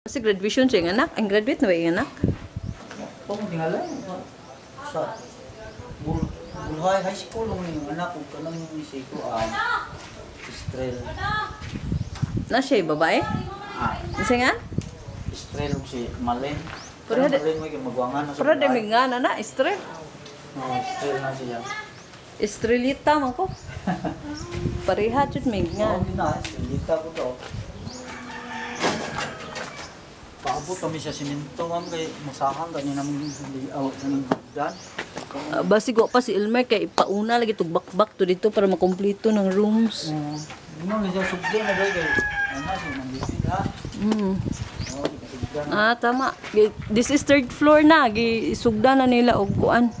Kasi graduation siya yung anak. Ang graduate na ba yung anak? Kung tingala sa Bulhay High School nung yung anak ko kanang si Kuan Estrel. Na siya yung babae? Isa nga? Estrel si Malen. Pero Malen mo yung magwangan na sa Pero dami nga na Estrel. Estrel na siya. Estrelita man ko. Pareha jud may nga. Hindi na, Estrelita ko to. Paabot kami sa siminto ma'am kay musahan kanina ng layout ng hagdan. Basig pa si Elmer kay pauna lagi tug bakbak to dito para makumpleto ng rooms. Ano nga siya subde na kay ano si Mandipid ha. Tama. This is third floor na. Gisugda na nila og kuan.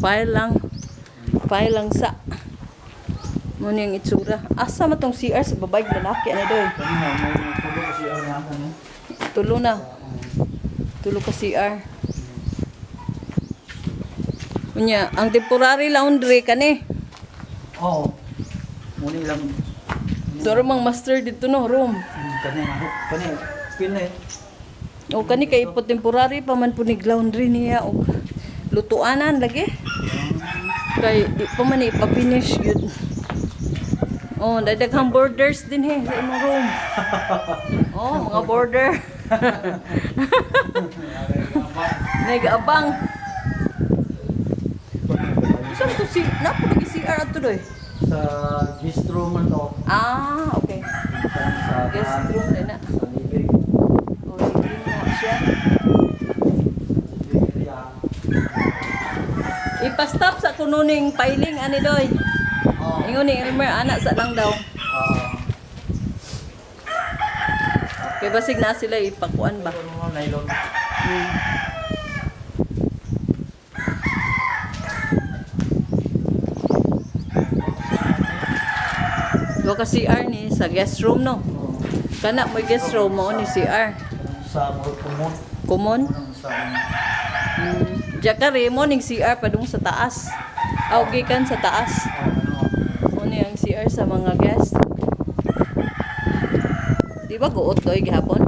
File lang sa mo niyang itsura. Asa man tong CR sa babae lalaki ano doy? Kanina mo tulo kasi ang ano. Tulo na. Tulo ka CR. Unya, ang temporary laundry kani. Oo. Muni lang. Doro mang master dito no room. Kani pinay. O kani kay po temporary pa man punig laundry niya o lutuanan lagi. Kay di pa man ipa-finish yun. Oh, dadaghang borders din he sa imong room. Oh, mga border. Nag-abang. Saan to si napo lagi CR ato doy? Sa bistro man to. Okay. Sa Guest room na na. Sa living. Oh, living na siya. Ipa-stop sa kununing piling ani doy. Ingon ni Elmer anak sa lang daw. Kay basig na sila ipakuan ba. Nylon. Do ka CR ni sa guest room no. Kana mo guest room mo ni CR. Sa kumot. Common. Sa Diya ka rin mo ning CR padung sa taas. Gikan sa taas. Mo ni ang CR sa mga guest. Di ba guot doy gihapon?